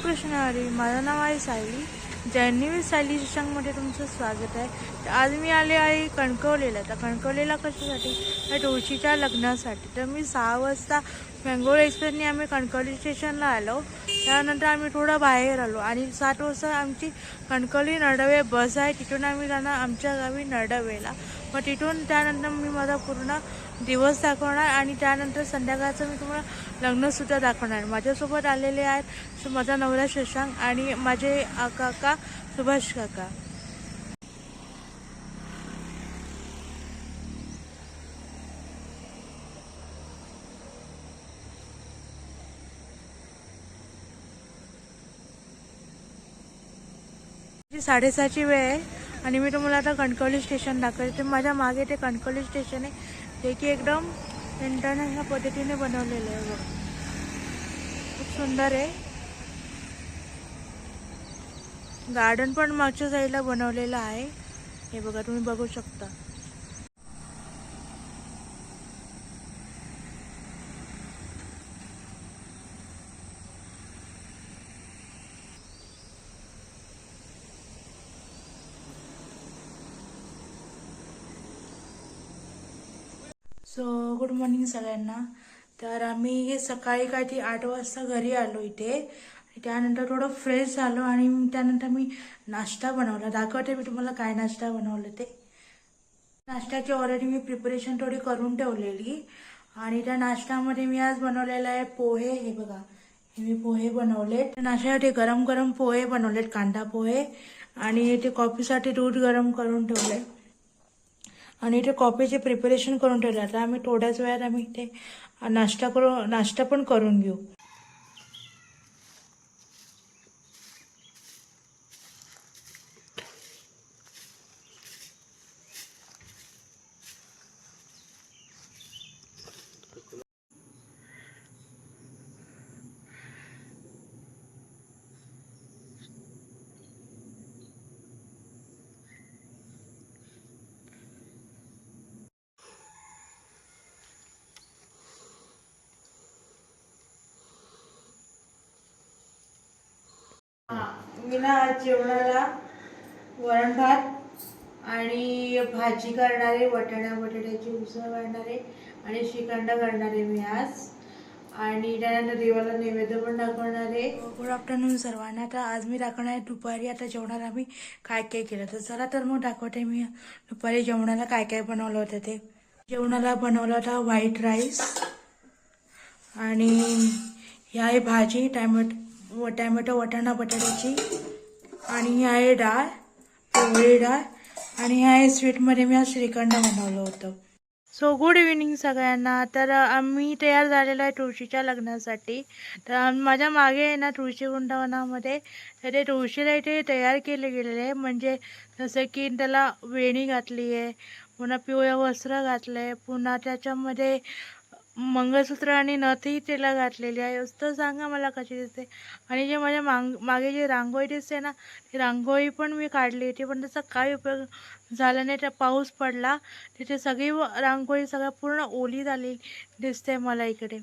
कृष्ण हरी. माझं नाव आहे सायली. जैनवी सायली शशांकमध्ये तुमचं स्वागत आहे. तर आज मी आले आहे कणकवलीला. तर कणकवलीला कशासाठी? तर तुळशीच्या लग्नासाठी. तर मी 6 वाजता मँगोळ एक्सप्रेसने आम्ही कणकवली स्टेशनला आलो. त्यानंतर आम्ही थोडं बाहेर आलो आणि 7 वाजता आमची कणकवली नरडवे बस आहे. तिथून आम्ही जाणार आमच्या गावी नरडवेला. मग तिथून त्यानंतर मी माझा पूर्ण दिवस दाखवणार आणि त्यानंतर संध्याकाळचं मी तुम्हाला लग्नसुद्धा दाखवणार. माझ्यासोबत आलेले आहेत माझा नवरा शशांक आणि माझे काका सुभाष काका. जी 6:30ची वेळ आहे आणि मी तुम्हाला आता कणकवली स्टेशन दाखवते. तर माझ्या मागे ते कणकवली स्टेशन आहे, जे की एकदम इंटरनॅशनल पद्धतीने बनवलेलं आहे. बघा, खूप सुंदर आहे. गार्डन पण मागच्या साईडला बनवलेलं आहे. हे बघा, तुम्ही बघू शकता. सो गुड मॉर्निंग सगळ्यांना. तर आम्ही सकाळी काहीतरी 8 वाजता घरी आलो इथे. त्यानंतर थोडं फ्रेश झालो आणि त्यानंतर मी नाश्ता बनवला. दाखवते मी तुम्हाला काय नाश्ता बनवलं ते. नाश्त्याची ऑलरेडी मी प्रिपरेशन थोडी करून ठेवलेली आणि त्या नाश्त्यामध्ये मी आज बनवलेला आहे पोहे. हे बघा, हे मी पोहे बनवलेत. नाश्त्यासाठी गरम गरम पोहे बनवलेत, कांदा पोहे. आणि ते कॉफीसाठी दूध गरम करून ठेवले आणि इथे कॉफीचे प्रिपरेशन करून ठेवले. आता आम्ही थोड्याच वेळात आम्ही इथे नाश्ता पण करून घेऊ. मी ना आज जेवणाला वरण भात आणि भाजी करणार आहे, बटाट्याची उसळ करणार आहे आणि श्रीखंड करणार आहे मी आज. आणि त्यानंतर देवाला नैवेद्य पण दाखवणार आहे. गुड आफ्टरनून सर्वांना. तर आज मी दाखवणार आहे दुपारी आता जेवणाला आम्ही काय काय केलं. तर चला तर मग दाखवते मी दुपारी जेवणाला काय काय बनवलं होतं ते. जेवणाला बनवला होता व्हाईट राईस आणि ही आहे भाजी टॅमॅटो वाटाणा बटाट्याची आणि ही आहे डाळ, पिवळी डाळ आणि ही आहे स्वीटमध्ये मी आज श्रीखंड बनवलं होतं. सो गुड इव्हिनिंग सगळ्यांना. तर आम्ही तयार झालेलो आहे तुळशीच्या लग्नासाठी. तर माझ्या मागे आहे ना तुळशी वृंदावनामध्ये, तर ते तुळशीला इथे तयार केले गेलेले आहे. म्हणजे जसं की त्याला वेणी घातली आहे, पुन्हा पिवळं वस्त्र घातलं आहे, पुन्हा त्याच्यामध्ये मंगळसूत्र आणि नथही त्याला घातलेली आहे. तर सांगा मला कशी दिसते. आणि जे माझ्या मागे जी रांगोळी दिसते ना, ती रांगोळी पण मी काढली होती, पण त्याचा काही उपयोग झाला नाही. त्या पाऊस पडला, तिथे सगळी रांगोळी पूर्ण ओली झालेली दिसते मला इकडे.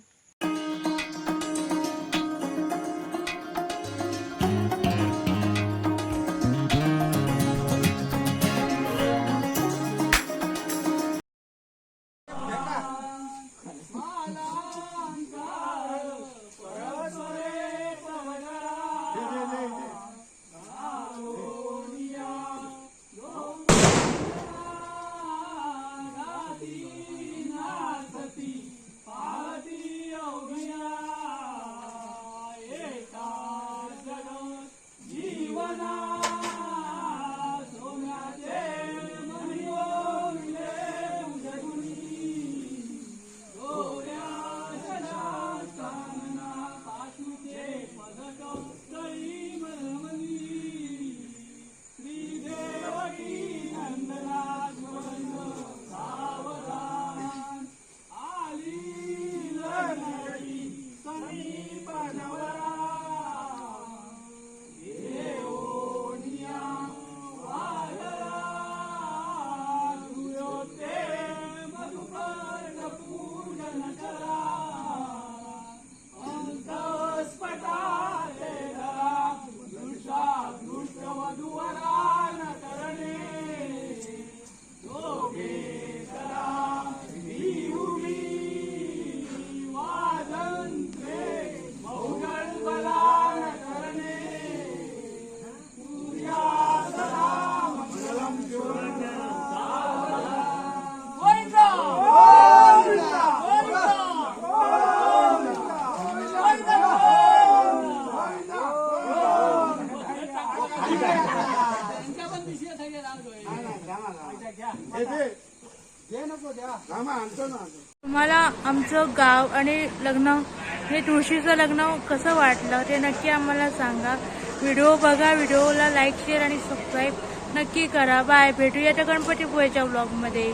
तुम्हाला आमचं गाव आणि लग्न हे तुळशीचं लग्न कसं वाटलं ते नक्की आम्हाला सांगा. व्हिडिओ बघा, व्हिडिओला लाईक शेअर आणि सबस्क्राईब नक्की करा. बाय, भेटूया त्या गणपतीपुळेच्या ब्लॉगमध्ये.